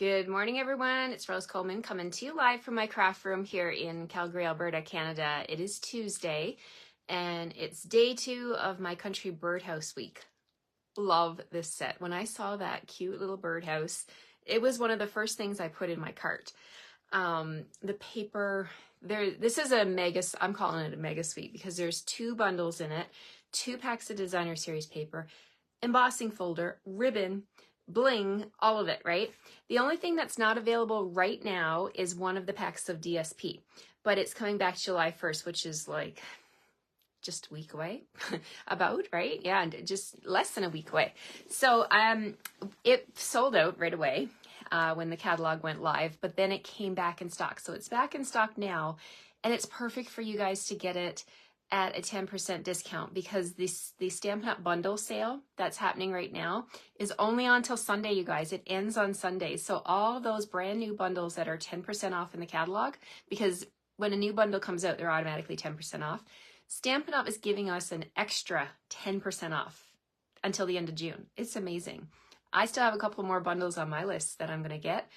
Good morning, everyone. It's Rose Coleman coming to you live from my craft room here in Calgary, Alberta, Canada. It is Tuesday, and it's day 2 of my Country Birdhouse week. Love this set. When I saw that cute little birdhouse, it was one of the first things I put in my cart. The paper, this is a mega, I'm calling it a mega suite because there's 2 bundles in it, 2 packs of designer series paper, embossing folder, ribbon, bling, all of it, right? The only thing that's not available right now is one of the packs of DSP, but it's coming back July 1st, which is like just a week away, about, right? Yeah, and just less than a week away. So it sold out right away when the catalog went live, but then it came back in stock. So it's back in stock now, and it's perfect for you guys to get it at a 10% discount because the Stampin Up bundle sale that's happening right now is only on till Sunday, you guys. It ends on Sunday. So all those brand new bundles that are 10% off in the catalog, because when a new bundle comes out, they're automatically 10% off. Stampin Up is giving us an extra 10% off until the end of June. It's amazing. I still have a couple more bundles on my list that I'm going to get,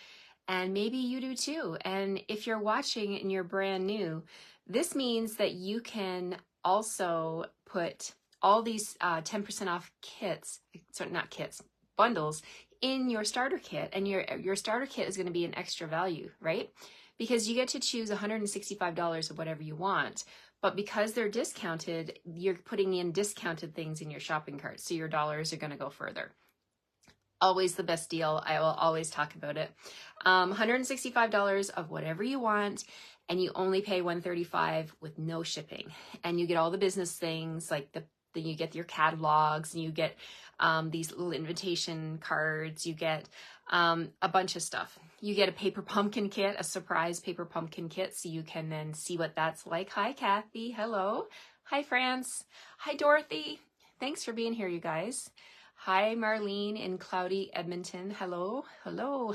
and maybe you do too. And if you're watching and you're brand new, this means that you can also put all these 10% off kits, sorry, not kits, bundles in your starter kit, and your starter kit is going to be an extra value, right? Because you get to choose $165 of whatever you want, but because they're discounted, you're putting in discounted things in your shopping cart, so your dollars are going to go further. Always the best deal. I will always talk about it. $165 of whatever you want, and you only pay $135 with no shipping. And you get all the business things, like you get your catalogs, and you get these little invitation cards. You get a bunch of stuff. You get a paper pumpkin kit, a surprise paper pumpkin kit, so you can then see what that's like. Hi, Kathy. Hello. Hi, France. Hi, Dorothy. Thanks for being here, you guys. Hi, Marlene in cloudy Edmonton. Hello. Hello.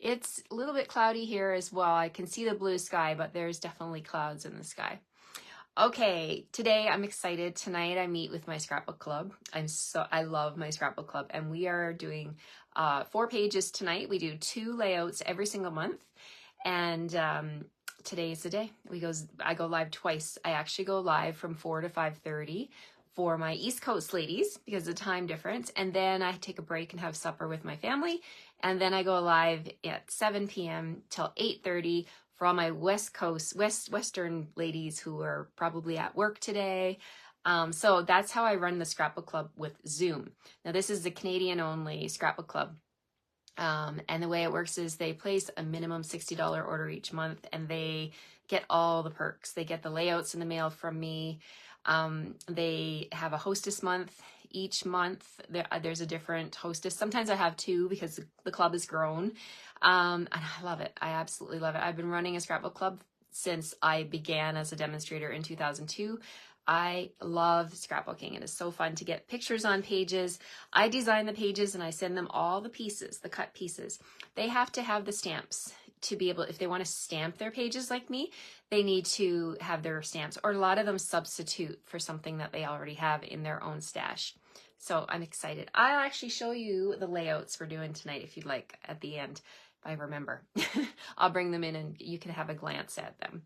It's a little bit cloudy here as well. I can see the blue sky, but there's definitely clouds in the sky. Okay, today I'm excited. Tonight I meet with my scrapbook club. I love my scrapbook club, and we are doing 4 pages tonight. We do 2 layouts every single month, and today is the day. I go live twice. I actually go live from 4 to 5:30 for my East Coast ladies because of the time difference, and then I take a break and have supper with my family, and then I go live at 7 p.m. till 8:30 for all my West Coast, Western ladies who are probably at work today. So that's how I run the Scrapbook Club with Zoom. Now this is the Canadian only Scrapbook Club. And the way it works is they place a minimum $60 order each month, and they get all the perks. They get the layouts in the mail from me. They have a hostess month. Each month there's a different hostess. Sometimes I have 2 because the club has grown. And I love it. I absolutely love it. I've been running a scrapbook club since I began as a demonstrator in 2002. I love scrapbooking. It is so fun to get pictures on pages. I design the pages and I send them all the pieces, the cut pieces. They have to have the stamps to be able, if they want to stamp their pages like me, they need to have their stamps, or a lot of them substitute for something that they already have in their own stash. So I'm excited. I'll actually show you the layouts we're doing tonight if you'd like at the end. If I remember, I'll bring them in and you can have a glance at them.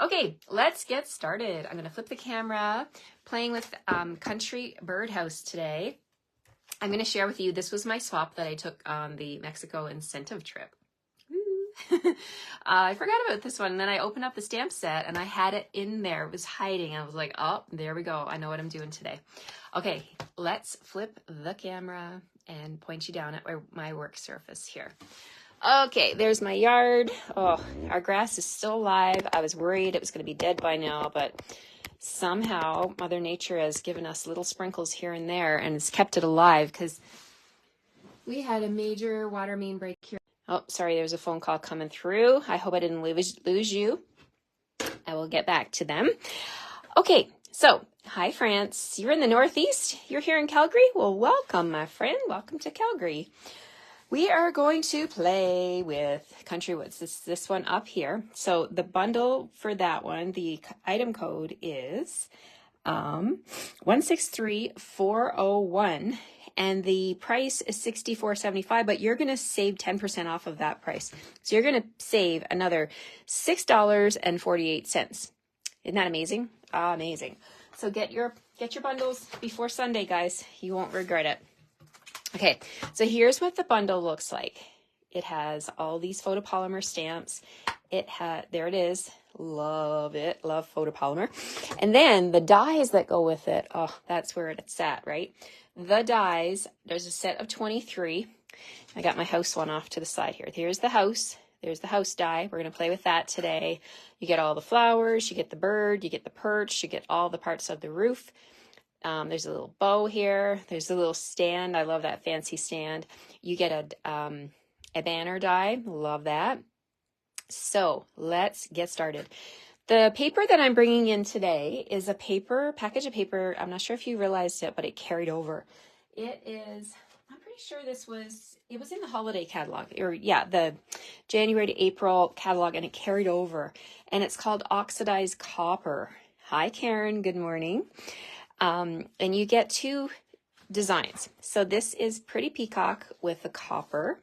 Okay, let's get started. I'm going to flip the camera, playing with Country Birdhouse today. I'm going to share with you, this was my swap that I took on the Mexico incentive trip. I forgot about this one, and then I opened up the stamp set and I had it in there. It was hiding. I was like, oh, there we go. I know what I'm doing today. Okay, let's flip the camera and point you down at my work surface here. Okay, there's my yard. Oh, our grass is still alive. I was worried it was going to be dead by now, but somehow Mother Nature has given us little sprinkles here and there, and it's kept it alive because we had a major water main break here. Oh, sorry, there's a phone call coming through. I hope I didn't lose you. I will get back to them. Okay, so, hi, France. You're in the Northeast? You're here in Calgary? Well, welcome, my friend. Welcome to Calgary. We are going to play with Country Woods. This one up here. So the bundle for that one, the item code is 163401, and the price is $64.75, but you're going to save 10% off of that price. So you're going to save another $6.48. Isn't that amazing? Amazing. So get your bundles before Sunday, guys. You won't regret it. Okay, so here's what the bundle looks like. It has all these photopolymer stamps. There it is. Love it. Love photopolymer. And then the dies that go with it. Oh, that's where it's at, right? The dies, there's a set of 23. I got my house one off to the side here. Here's the house. There's the house die. We're going to play with that today. You get all the flowers, you get the bird, you get the perch, you get all the parts of the roof. There's a little bow here. There's a little stand. I love that fancy stand. You get a banner die. Love that. So let's get started. The paper that I'm bringing in today is a package of paper. I'm not sure if you realized it, but it carried over. It is, I'm pretty sure it was in the holiday catalog, or yeah, the January to April catalog, and it carried over. And it's called Oxidized Copper. Hi, Karen. Good morning. And you get two designs. So this is Pretty Peacock with the copper.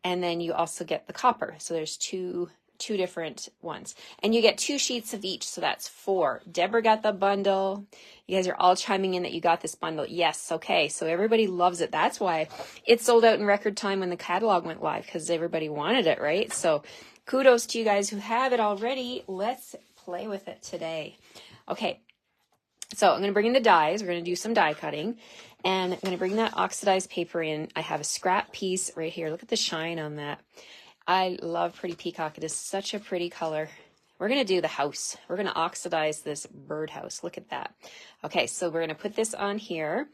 And then you also get the copper. So there's two different ones. And you get 2 sheets of each. So that's 4. Deborah got the bundle. You guys are all chiming in that you got this bundle. Yes. Okay. So everybody loves it. That's why it sold out in record time when the catalog went live, because everybody wanted it, right? So kudos to you guys who have it already. Let's play with it today. Okay. So I'm going to bring in the dies. We're going to do some die cutting. And I'm going to bring that oxidized paper in. I have a scrap piece right here. Look at the shine on that. I love Pretty Peacock. It is such a pretty color. We're going to do the house. We're going to oxidize this birdhouse. Look at that. Okay, so we're going to put this on here.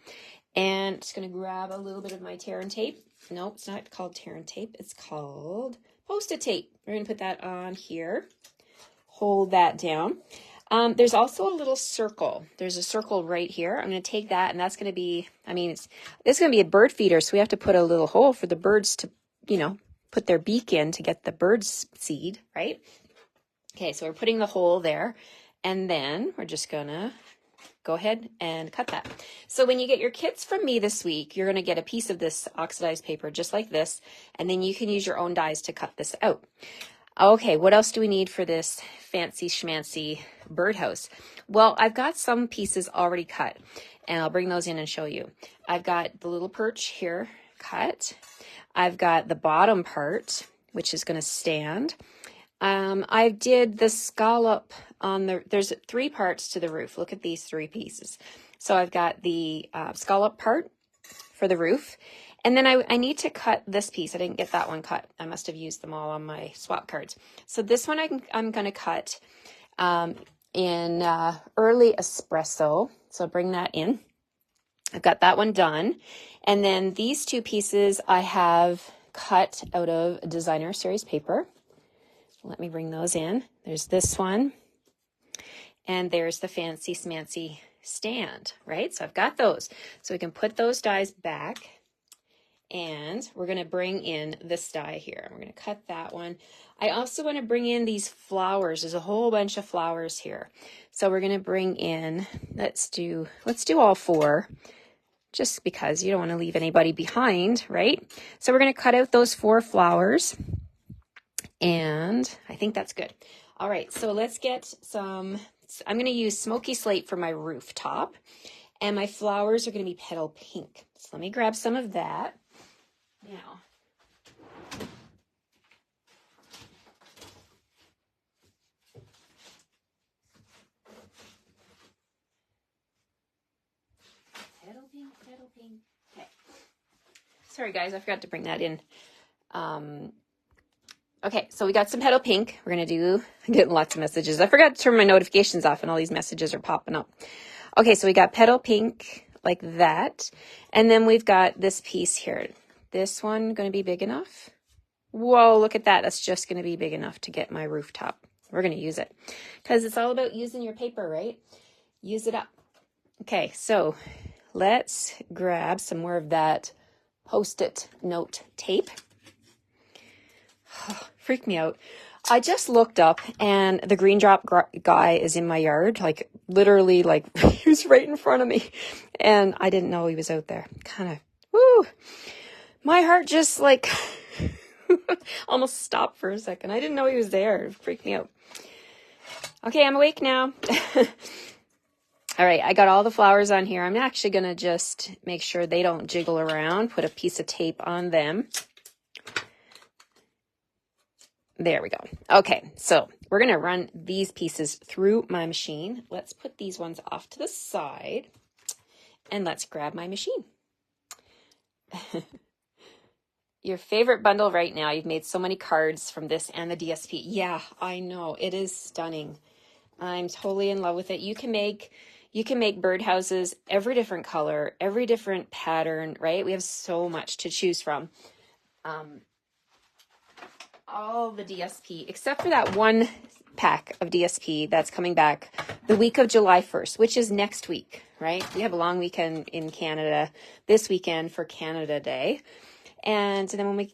And just going to grab a little bit of my tear and tape. No, it's not called tear and tape. It's called Post-it tape. We're going to put that on here. Hold that down. There's also a little circle. There's a circle right here. I'm going to take that, and that's going to be, this is going to be a bird feeder, so we have to put a little hole for the birds to, put their beak in to get the bird's seed, right? Okay, so we're putting the hole there, and then we're just going to go ahead and cut that. So when you get your kits from me this week, you're going to get a piece of this oxidized paper just like this, and then you can use your own dies to cut this out. Okay, what else do we need for this fancy schmancy birdhouse? Well, I've got some pieces already cut, and I'll bring those in and show you. I've got the little perch here cut. I've got the bottom part, which is going to stand. I did the scallop on there's 3 parts to the roof. Look at these 3 pieces. So I've got the scallop part for the roof. And then I need to cut this piece. I didn't get that one cut. I must have used them all on my swap cards. So this one I'm going to cut in early espresso. So bring that in. I've got that one done. And then these 2 pieces I have cut out of designer series paper. Let me bring those in. There's this one. And there's the fancy smancy stand, right? So I've got those. So we can put those dies back. And we're going to bring in this die here. We're going to cut that one. I also want to bring in these flowers. There's a whole bunch of flowers here. So we're going to bring in, let's do all 4, just because you don't want to leave anybody behind, right? So we're going to cut out those 4 flowers. And I think that's good. All right, so let's get some, I'm going to use smoky slate for my rooftop. And my flowers are going to be petal pink. So let me grab some of that. Now, petal pink. Okay. Sorry guys, I forgot to bring that in. Okay, so we got some petal pink. I'm getting lots of messages. I forgot to turn my notifications off and all these messages are popping up. Okay, so we got petal pink like that. And then we've got this piece here. This one going to be big enough? Whoa, look at that. That's just going to be big enough to get my rooftop. We're going to use it because it's all about using your paper, right? Use it up. Okay, so let's grab some more of that Post-it note tape. Freaked me out. I just looked up and the green drop guy is in my yard, like literally, like he was right in front of me, and I didn't know he was out there. Kind of, woo! My heart just like almost stopped for a second. I didn't know he was there. It freaked me out. Okay, I'm awake now. All right, I got all the flowers on here. I'm actually going to just make sure they don't jiggle around, put a piece of tape on them. There we go. Okay, so we're going to run these pieces through my machine. Let's put these ones off to the side, and let's grab my machine. Your favorite bundle right now. You've made so many cards from this and the DSP. Yeah, I know. It is stunning. I'm totally in love with it. You can make birdhouses every different color, every different pattern, right? We have so much to choose from. All the DSP, except for that one pack of DSP that's coming back the week of July 1st, which is next week, right? We have a long weekend in Canada this weekend for Canada Day. And then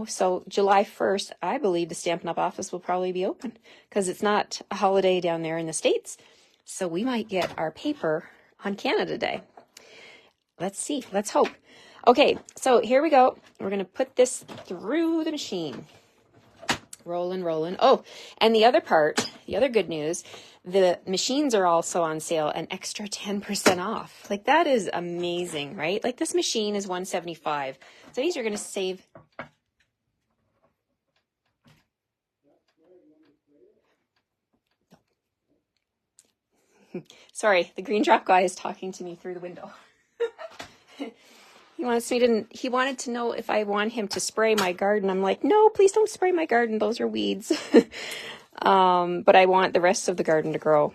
so July 1st, I believe the Stampin' Up office will probably be open because it's not a holiday down there in the States. So we might get our paper on Canada Day. Let's see. Let's hope. Okay, so here we go. We're going to put this through the machine. Rolling, rolling. Oh, and the other part, the other good news, the machines are also on sale, an extra 10% off. Like, that is amazing, right? Like, this machine is $175. So these are going to save. Sorry, the green drop guy is talking to me through the window. He wanted to know if I want him to spray my garden. I'm like, no, please don't spray my garden. Those are weeds. But I want the rest of the garden to grow.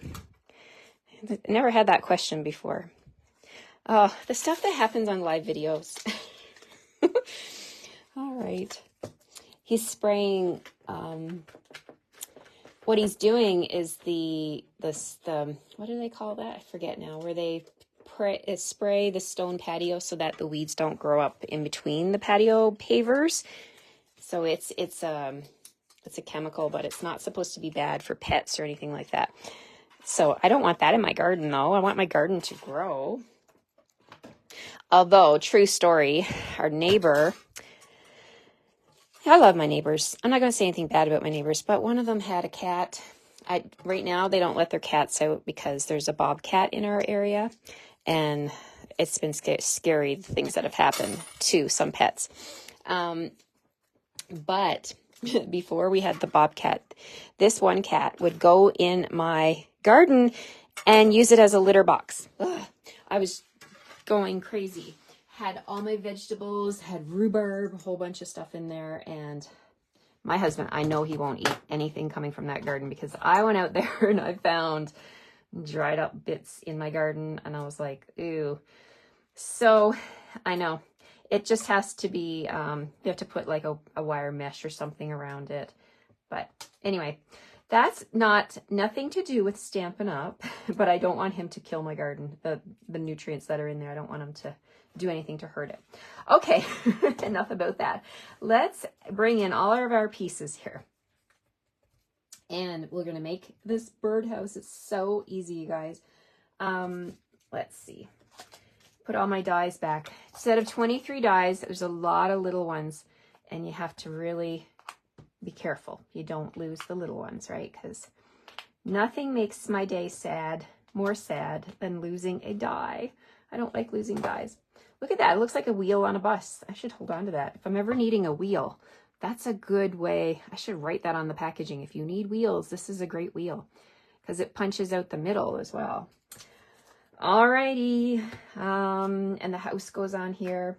I never had that question before. The stuff that happens on live videos. All right. He's spraying, what he's doing is the what do they call that? I forget now, where they spray the stone patio so that the weeds don't grow up in between the patio pavers. So it's a chemical, but it's not supposed to be bad for pets or anything like that. So I don't want that in my garden, though. I want my garden to grow. Although, true story, our neighbor, I love my neighbors. I'm not going to say anything bad about my neighbors, but one of them had a cat. Right now, they don't let their cats out because there's a bobcat in our area. And it's been scary, the things that have happened to some pets. But before we had the bobcat, this one cat would go in my garden and use it as a litter box. Ugh, I was going crazy. Had all my vegetables, had rhubarb, a whole bunch of stuff in there. And my husband, I know he won't eat anything coming from that garden because I went out there and I found dried up bits in my garden and I was like, ew. So I know it just has to be, you have to put like a wire mesh or something around it. But anyway, that's nothing to do with Stampin' Up, but I don't want him to kill my garden, the nutrients that are in there. I don't want him to do anything to hurt it. Okay, enough about that. Let's bring in all of our pieces here. And we're going to make this birdhouse. It's so easy, you guys. Let's see. Put all my dies back. Instead of 23 dies, there's a lot of little ones. And you have to really be careful. You don't lose the little ones, right? Because nothing makes my day more sad than losing a die. I don't like losing dies. Look at that. It looks like a wheel on a bus. I should hold on to that. If I'm ever needing a wheel, that's a good way. I should write that on the packaging. If you need wheels, this is a great wheel because it punches out the middle as well. Alrighty. And the house goes on here.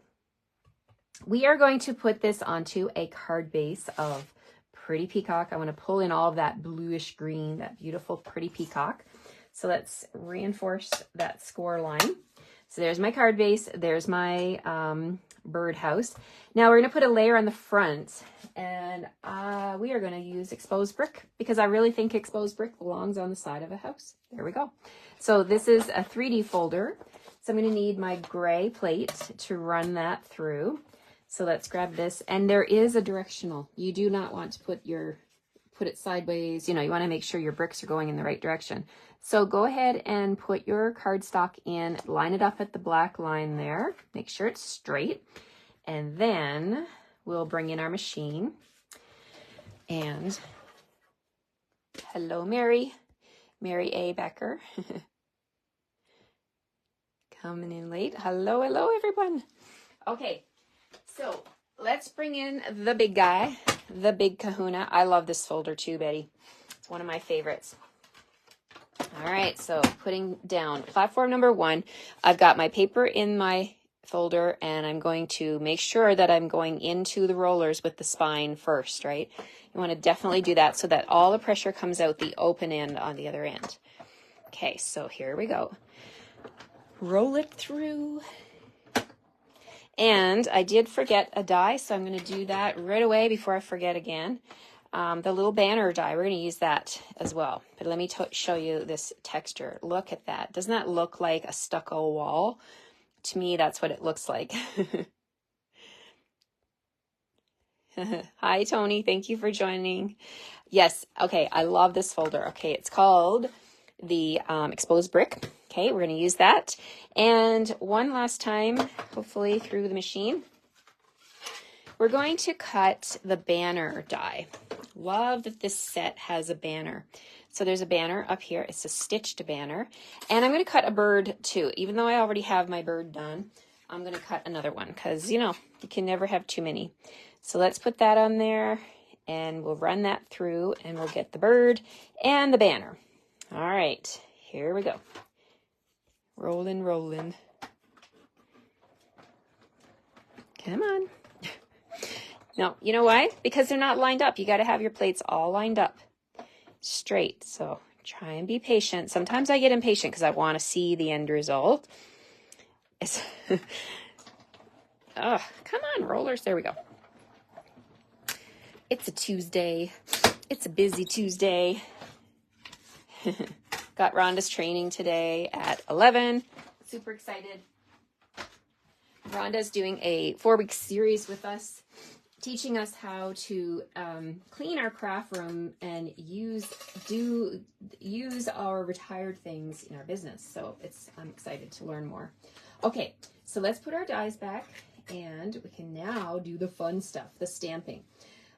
We are going to put this onto a card base of Pretty Peacock. I want to pull in all of that bluish green, that beautiful Pretty Peacock. So let's reinforce that score line. So there's my card base. There's my birdhouse. Now we're going to put a layer on the front, and we are going to use exposed brick because I really think exposed brick belongs on the side of a house. There we go. So this is a 3D folder. So I'm going to need my gray plate to run that through. So let's grab this. And there is a directional. You do not want to put it sideways. You know, you want to make sure your bricks are going in the right direction. So go ahead and put your cardstock in, line it up at the black line there. Make sure it's straight. And then we'll bring in our machine. And hello, Mary A. Becker. Coming in late. Hello, hello, everyone. Okay, so let's bring in the big guy, the big kahuna. I love this folder too, Betty. It's one of my favorites. All right, so putting down platform number 1. I've got my paper in my folder, and I'm going to make sure that I'm going into the rollers with the spine first, right? You want to definitely do that so that all the pressure comes out the open end on the other end. Okay, so here we go. Roll it through. And I did forget a die, so I'm going to do that right away before I forget again. The little banner die, we're going to use that as well. But let me show you this texture. Look at that. Doesn't that look like a stucco wall? To me, that's what it looks like. Hi, Tony. Thank you for joining. Yes. Okay. I love this folder. Okay. It's called the exposed brick. Okay. We're going to use that. And one last time, hopefully through the machine, we're going to cut the banner die. Love that this set has a banner. So there's a banner up here. It's a stitched banner. And I'm going to cut a bird too. Even though I already have my bird done, I'm going to cut another one because, you know, you can never have too many. So let's put that on there and we'll run that through and we'll get the bird and the banner. All right, here we go. Rolling, rolling. Come on. No, you know why? Because they're not lined up. You got to have your plates all lined up straight. So try and be patient. Sometimes I get impatient because I want to see the end result. Oh, come on, rollers. There we go. It's a Tuesday. It's a busy Tuesday. Got Rhonda's training today at 11. Super excited. Rhonda's doing a 4-week series with us, teaching us how to clean our craft room and use our retired things in our business. So I'm excited to learn more. Okay, so let's put our dies back and we can now do the fun stuff, the stamping.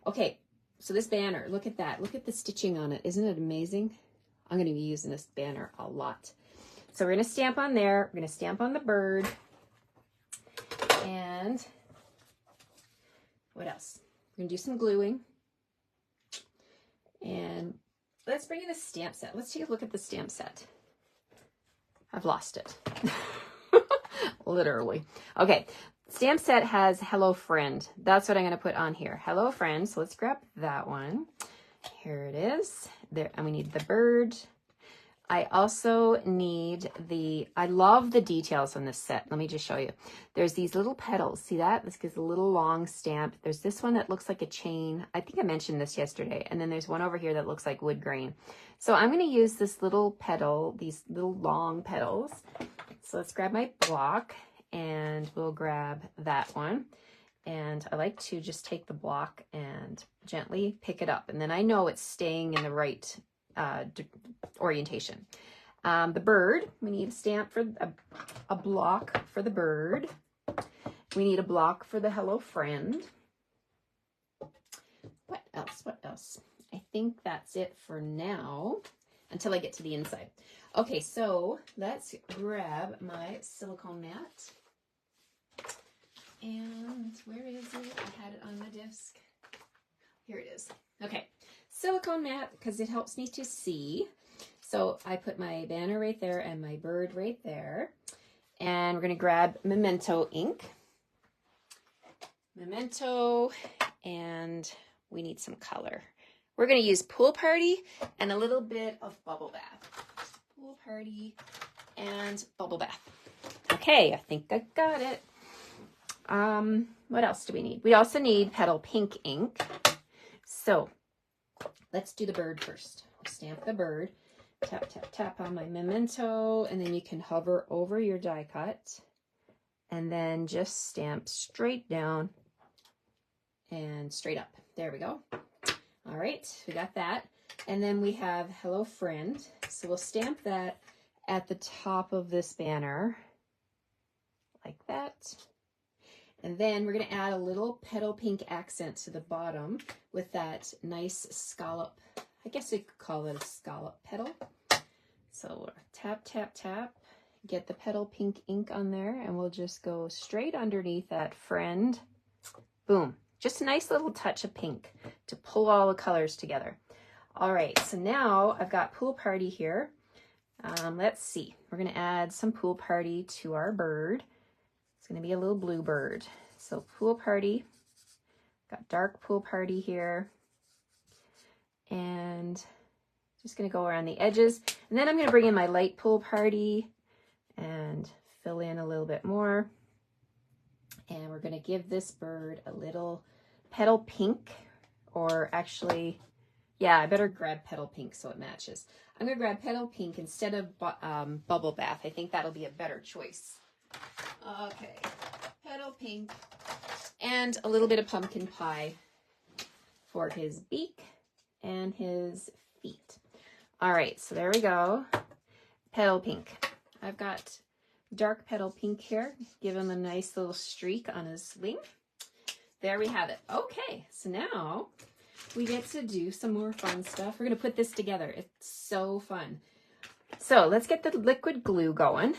Okay, so this banner, look at that. Look at the stitching on it. Isn't it amazing? I'm going to be using this banner a lot. So we're going to stamp on there. We're going to stamp on the bird. And what else? We're going to do some gluing. And let's bring in the stamp set. Let's take a look at the stamp set. I've lost it. Literally. Okay. Stamp set has Hello Friend. That's what I'm going to put on here. Hello Friend. So let's grab that one. Here it is. There, and we need the bird. I also need I love the details on this set. Let me just show you. There's these little petals. See that? This gives a little long stamp. There's this one that looks like a chain. I think I mentioned this yesterday. And then there's one over here that looks like wood grain. So I'm going to use this little petal, these little long petals. So let's grab my block and we'll grab that one. And I like to just take the block and gently pick it up. And then I know it's staying in the right orientation. The bird, we need a stamp for a block for the bird. We need a block for the Hello Friend. What else? What else? I think that's it for now until I get to the inside. Okay, so let's grab my silicone mat. And where is it? I had it on my desk. Here it is. Okay, silicone mat because it helps me to see. So I put my banner right there and my bird right there. And we're going to grab Memento ink. Memento, and we need some color. We're going to use Pool Party and a little bit of Bubble Bath. Pool Party and Bubble Bath. Okay, I think I got it. What else do we need? We also need Petal Pink ink. So let's do the bird first. Stamp the bird. Tap, tap, tap on my Memento, and then you can hover over your die cut and then just stamp straight down and straight up. There we go. All right, we got that. And then we have Hello Friend. So we'll stamp that at the top of this banner like that. And then we're going to add a little petal pink accent to the bottom with that nice scallop. I guess you could call it a scallop petal. So tap, tap, tap, get the petal pink ink on there, and we'll just go straight underneath that friend. Boom. Just a nice little touch of pink to pull all the colors together. All right, so now I've got Pool Party here. Let's see. We're going to add some Pool Party to our bird. It's going to be a little blue bird. So Pool Party. Got dark Pool Party here. And just going to go around the edges. And then I'm going to bring in my light Pool Party and fill in a little bit more. And we're going to give this bird a little petal pink, or actually, yeah, I better grab petal pink so it matches. I'm going to grab petal pink instead of bubble bath. I think that'll be a better choice. Okay, petal pink and a little bit of pumpkin pie for his beak and his feet. All right, so there we go. Petal pink. I've got dark petal pink here. Give him a nice little streak on his wing. There we have it. Okay, so now we get to do some more fun stuff. We're going to put this together. It's so fun. So let's get the liquid glue going.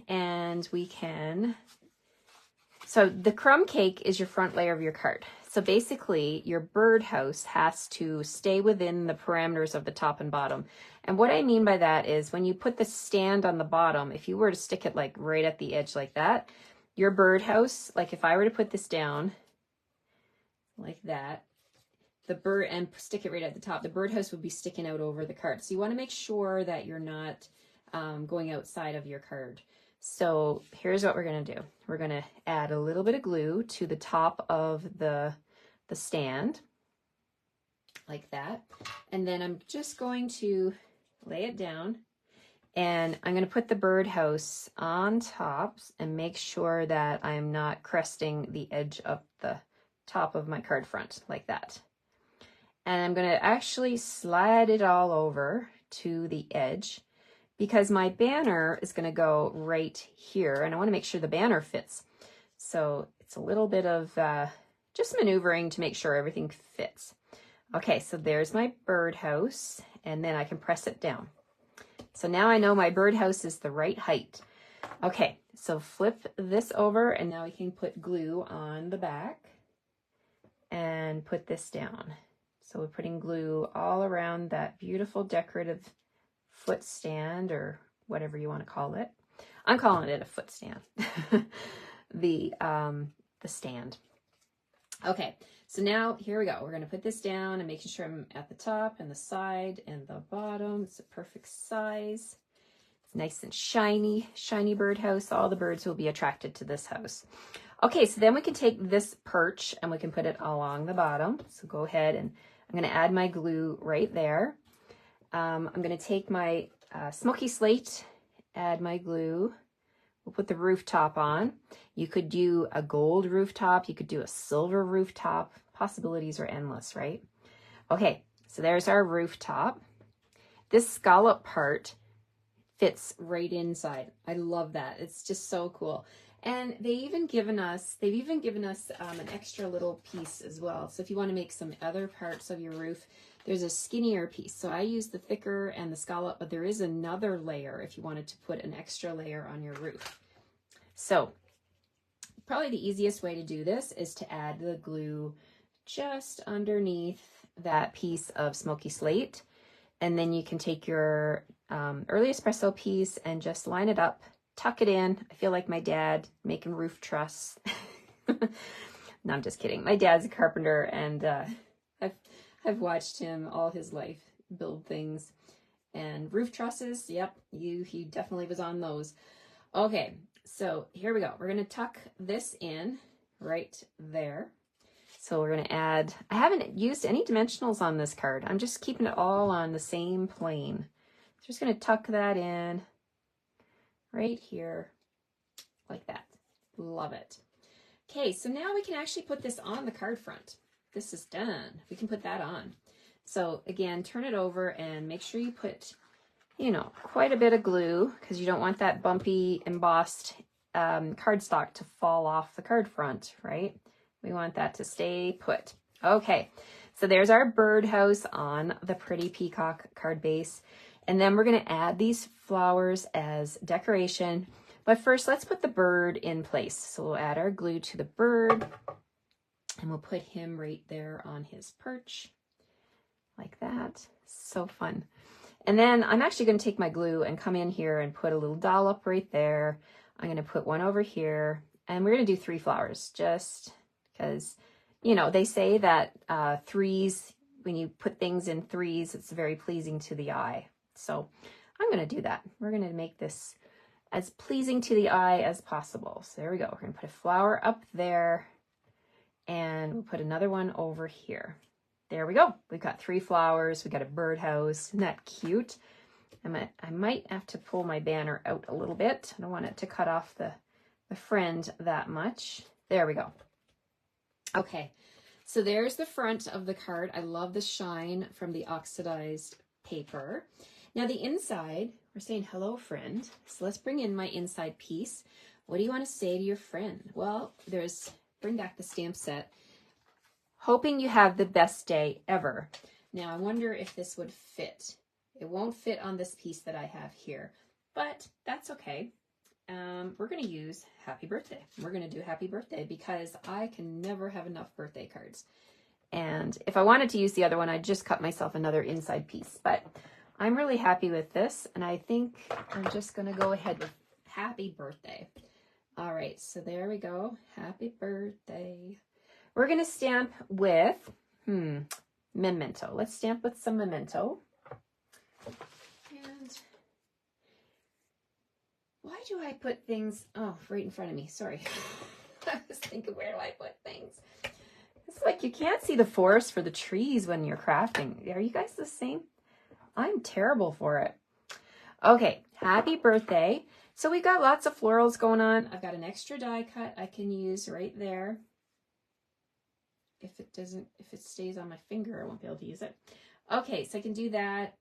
And we can, so the crumb cake is your front layer of your card. So basically your birdhouse has to stay within the parameters of the top and bottom. And what I mean by that is when you put the stand on the bottom, if you were to stick it like right at the edge like that, your birdhouse, like if I were to put this down like that, the bird, and stick it right at the top, the birdhouse would be sticking out over the card. So you want to make sure that you're not going outside of your card. So here's what we're going to do. We're going to add a little bit of glue to the top of the stand like that. And then I'm just going to lay it down, and I'm going to put the birdhouse on top and make sure that I'm not cresting the edge of the top of my card front like that. And I'm going to actually slide it all over to the edge, because my banner is going to go right here, and I want to make sure the banner fits. So it's a little bit of just maneuvering to make sure everything fits. Okay, so there's my birdhouse, and then I can press it down. So now I know my birdhouse is the right height. Okay, so flip this over, and now we can put glue on the back and put this down. So we're putting glue all around that beautiful decorative foot stand, or whatever you want to call it. I'm calling it a foot stand. the stand. Okay, so now here we go. We're going to put this down and making sure I'm at the top and the side and the bottom. It's a perfect size. It's nice and shiny, shiny birdhouse. All the birds will be attracted to this house. Okay, so then we can take this perch and we can put it along the bottom. So go ahead, and I'm going to add my glue right there. I'm going to take my smoky slate, add my glue. We'll put the rooftop on. You could do a gold rooftop. You could do a silver rooftop. Possibilities are endless, right? Okay, so there's our rooftop. This scallop part fits right inside. I love that. It's just so cool. And they've even given us an extra little piece as well. So if you want to make some other parts of your roof, there's a skinnier piece. So I use the thicker and the scallop, but there is another layer if you wanted to put an extra layer on your roof. So probably the easiest way to do this is to add the glue just underneath that piece of smoky slate. And then you can take your early espresso piece and just line it up, tuck it in. I feel like my dad making roof truss. No, I'm just kidding. My dad's a carpenter, and I've watched him all his life build things. And roof trusses, yep, he definitely was on those. Okay, so here we go. We're going to tuck this in right there. So we're going to add, I haven't used any dimensionals on this card. I'm just keeping it all on the same plane. So just going to tuck that in right here like that. Love it. Okay, so now we can actually put this on the card front. This is done. We can put that on. So again, turn it over and make sure you put, you know, quite a bit of glue because you don't want that bumpy embossed cardstock to fall off the card front, right? We want that to stay put. Okay, so there's our birdhouse on the pretty peacock card base. And then we're going to add these flowers as decoration. But first, let's put the bird in place. So we'll add our glue to the bird and we'll put him right there on his perch like that. So fun. And then I'm actually going to take my glue and come in here and put a little dollop right there. I'm going to put one over here and we're going to do 3 flowers just because, you know, they say that threes, when you put things in threes, it's very pleasing to the eye. So I'm going to do that. We're going to make this as pleasing to the eye as possible. So there we go. We're going to put a flower up there and we'll put another one over here. There we go. We've got 3 flowers. We got a birdhouse. Isn't that cute? I might have to pull my banner out a little bit. I don't want it to cut off the friend that much. There we go. Okay, so there's the front of the card. I love the shine from the oxidized paper. Now the inside, we're saying hello friend. So let's bring in my inside piece. What do you want to say to your friend? Well, bring back the stamp set. Hoping you have the best day ever. Now I wonder if this would fit. It won't fit on this piece that I have here, but that's okay. We're going to use happy birthday. We're going to do happy birthday because I can never have enough birthday cards. And if I wanted to use the other one, I'd just cut myself another inside piece, but I'm really happy with this. And I think I'm just going to go ahead with happy birthday. All right. So there we go. Happy birthday. We're going to stamp with, memento. Let's stamp with some memento. And why do I put things, right in front of me, sorry. I was thinking, where do I put things? It's like you can't see the forest for the trees when you're crafting. Are you guys the same? I'm terrible for it. Okay, happy birthday. So we've got lots of florals going on. I've got an extra die cut I can use right there. If it stays on my finger, I won't be able to use it. Okay, so I can do that.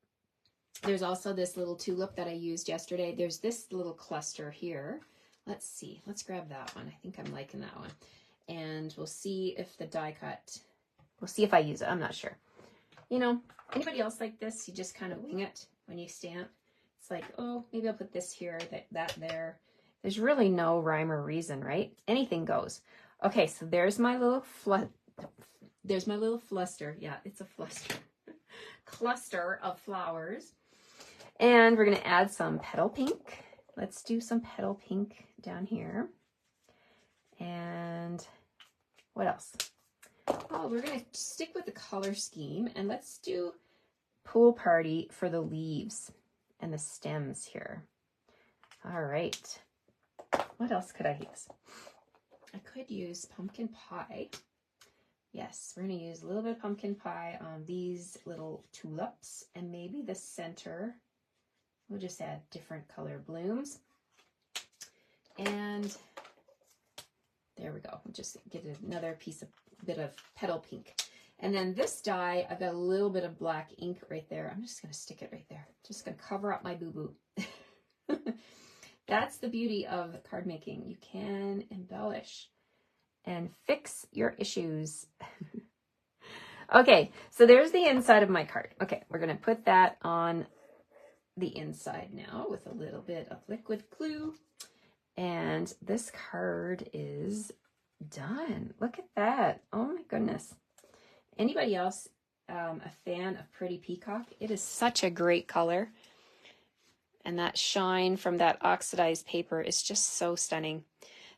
There's also this little tulip that I used yesterday. There's this little cluster here. Let's see. Let's grab that one. I think I'm liking that one. And we'll see if the die cut, we'll see if I use it. I'm not sure. You know, anybody else like this? You just kind of wing it when you stamp. It's like, oh, maybe I'll put this here, that there. There's really no rhyme or reason, right? Anything goes. Okay, so there's my little fluster. Yeah, it's a fluster. Cluster of flowers. And we're going to add some petal pink. Let's do some petal pink down here. And what else? Oh, we're going to stick with the color scheme and let's do pool party for the leaves and the stems here. All right. What else could I use? I could use pumpkin pie. Yes, we're going to use a little bit of pumpkin pie on these little tulips and maybe the center. We'll just add different color blooms. And there we go. We'll just get another bit of petal pink. And then this die, I've got a little bit of black ink right there. I'm just going to stick it right there. Just going to cover up my boo-boo. That's the beauty of card making. You can embellish and fix your issues. Okay, so there's the inside of my card. Okay, we're going to put that on the inside now with a little bit of liquid glue. And this card is done. Look at that. Oh my goodness. Anybody else a fan of Pretty Peacock? It is such a great color. And that shine from that oxidized paper is just so stunning.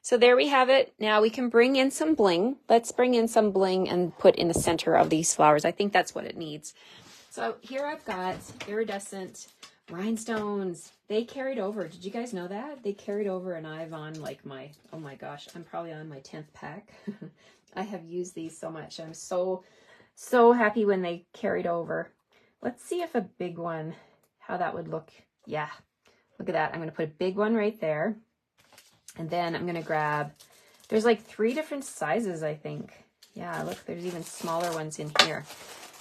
So there we have it. Now we can bring in some bling. Let's bring in some bling and put in the center of these flowers. I think that's what it needs. So here I've got iridescent rhinestones. They carried over. Did you guys know that? They carried over and I've on like oh my gosh, I'm probably on my 10th pack. I have used these so much. I'm so happy when they carried over. Let's see if a big one, how that would look. Yeah, look at that. I'm going to put a big one right there. And then I'm going to grab There's like 3 different sizes, I think. Yeah, look, there's even smaller ones in here.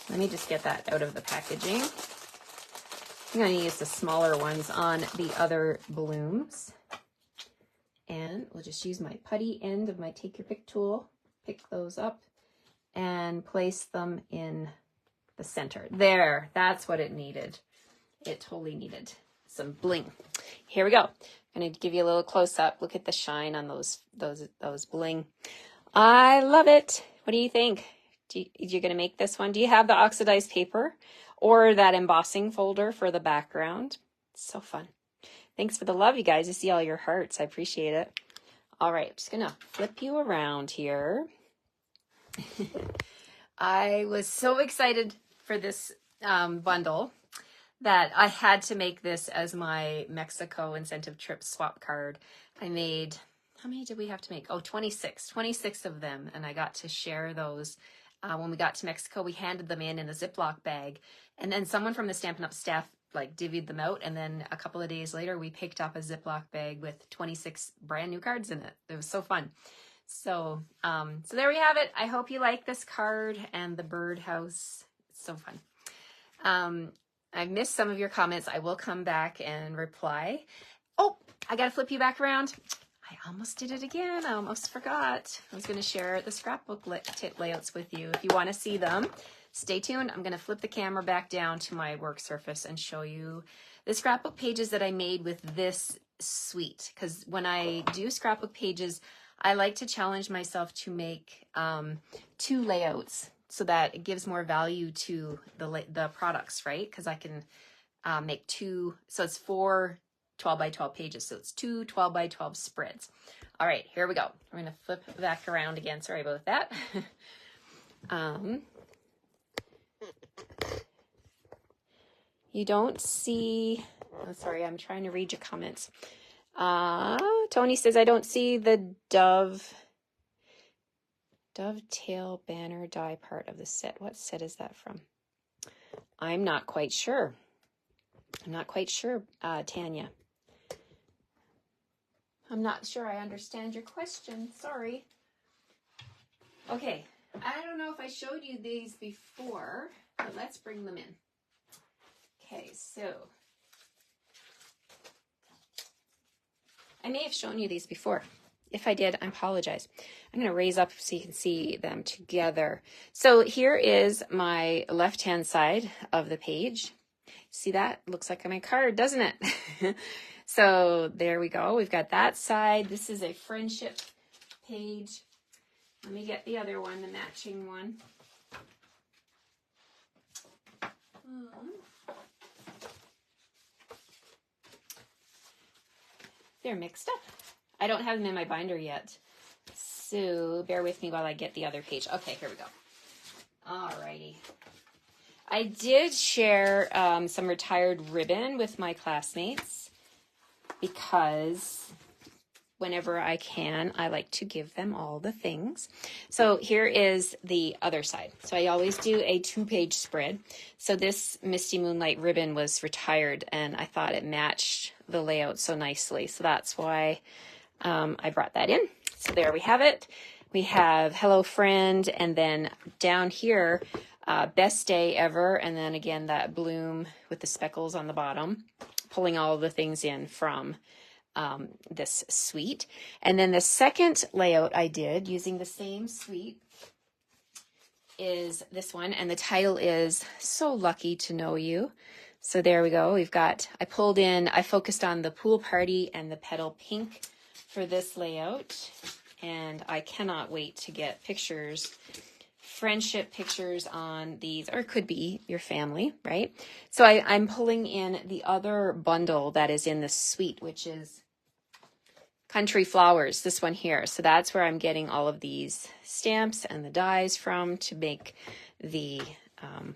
Let me just get that out of the packaging. I'm going to use the smaller ones on the other blooms. And we'll just use my putty end of my Take Your Pick tool, pick those up, and place them in the center. There, that's what it needed. It totally needed some bling. Here we go. I'm going to give you a little close-up. Look at the shine on those bling. I love it. What do you think? You're going to make this one? Do you have the oxidized paper or that embossing folder for the background? It's so fun. Thanks for the love, you guys. I see all your hearts. I appreciate it. All right, I'm just going to flip you around here. I was so excited for this bundle that I had to make this as my Mexico incentive trip swap card. I made, how many did we have to make? Oh, 26 of them. And I got to share those. When we got to Mexico, we handed them in a Ziploc bag. And then someone from the Stampin' Up staff like divvied them out. And then a couple of days later, we picked up a Ziploc bag with 26 brand new cards in it. It was so fun. So, so there we have it. I hope you like this card and the birdhouse. It's so fun. I missed some of your comments. I will come back and reply. Oh, I got to flip you back around. I almost did it again. I almost forgot. I was going to share the scrapbook layouts with you. If you want to see them, stay tuned. I'm going to flip the camera back down to my work surface and show you the scrapbook pages that I made with this suite. Because when I do scrapbook pages, I like to challenge myself to make 2 layouts so that it gives more value to the products, right? Because I can make 2, so it's 4 12 by 12 pages. So it's 2 12 by 12 spreads. All right, here we go. I'm going to flip back around again. Sorry about that. You don't see, oh, sorry, I'm trying to read your comments. Tony says, I don't see the dovetail banner die part of the set. What set is that from? I'm not quite sure. Tanya. I'm not sure I understand your question. Sorry. Okay. I don't know if I showed you these before, but let's bring them in. Okay, so I may have shown you these before. If I did, I apologize. I'm going to raise up so you can see them together. So here is my left-hand side of the page. See that? Looks like my card, doesn't it? So there we go. We've got that side. This is a friendship page. Let me get the other one, the matching one. They're mixed up. I don't have them in my binder yet. So bear with me while I get the other page. Okay, here we go. Alrighty. I did share some retired ribbon with my classmates because whenever I can, I like to give them all the things. So here is the other side. So I always do a 2-page spread. So this Misty Moonlight ribbon was retired and I thought it matched the layout so nicely. So that's why I brought that in. So there we have it. We have Hello Friend, and then down here, Best Day Ever, and then again that bloom with the speckles on the bottom, pulling all the things in from this suite. And then the second layout I did using the same suite is this one, and the title is So Lucky to Know You. So there we go. We've got, I focused on the pool party and the petal pink for this layout, and I cannot wait to get pictures, friendship pictures on these, or it could be your family, right? So I'm pulling in the other bundle that is in the suite, which is Country Flowers, this one here. So that's where I'm getting all of these stamps and the dies from to make the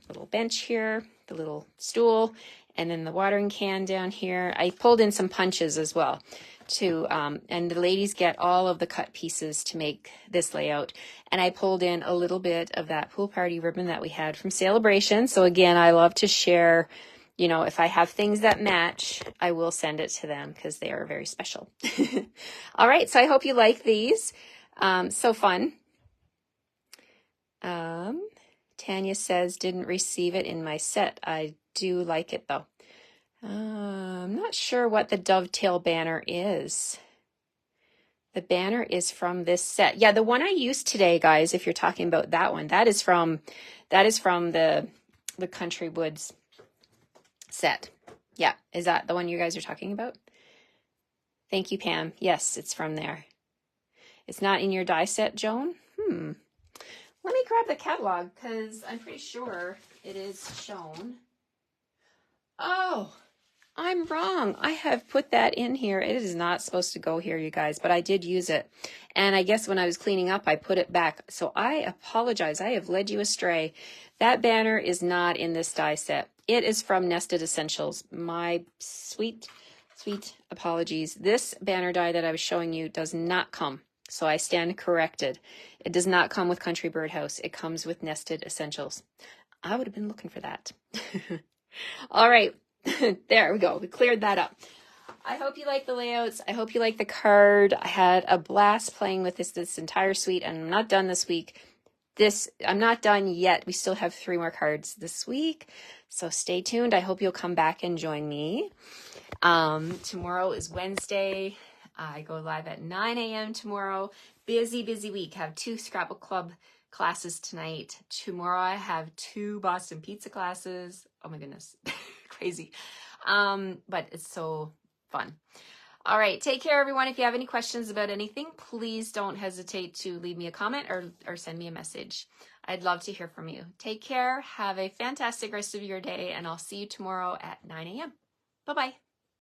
little bench here, the little stool, and then the watering can down here. I pulled in some punches as well to, and the ladies get all of the cut pieces to make this layout. And I pulled in a little bit of that pool party ribbon that we had from Celebration. So again, I love to share, you know, if I have things that match, I will send it to them because they are very special. All right, so I hope you like these. So fun. Tanya says, didn't receive it in my set. I do like it though. I'm not sure what the dovetail banner is. The banner is from this set. Yeah, the one I used today, guys, if you're talking about that one, that is from the Country Woods set. Yeah, is that the one you guys are talking about? Thank you, Pam. Yes, it's from there. It's not in your die set, Joan? Let me grab the catalog because I'm pretty sure it is shown. Oh, I'm wrong. I have put that in here. It is not supposed to go here, you guys, but I did use it. And I guess when I was cleaning up, I put it back. So I apologize. I have led you astray. That banner is not in this die set. It is from Nested Essentials. My sweet, sweet apologies. This banner die that I was showing you does not come. So I stand corrected. It does not come with Country Birdhouse. It comes with Nested Essentials. I would have been looking for that. All right. There we go. We cleared that up. I hope you like the layouts. I hope you like the card. I had a blast playing with this entire suite, and I'm not done this week. I'm not done yet. We still have 3 more cards this week. So stay tuned. I hope you'll come back and join me. Tomorrow is Wednesday. I go live at 9 a.m. tomorrow. Busy, busy week. Have 2 Scrapbook Club classes tonight. Tomorrow I have 2 Boston Pizza classes. Oh my goodness. Crazy. But it's so fun. All right. Take care, everyone. If you have any questions about anything, please don't hesitate to leave me a comment or send me a message. I'd love to hear from you. Take care. Have a fantastic rest of your day, and I'll see you tomorrow at 9 a.m. Bye-bye.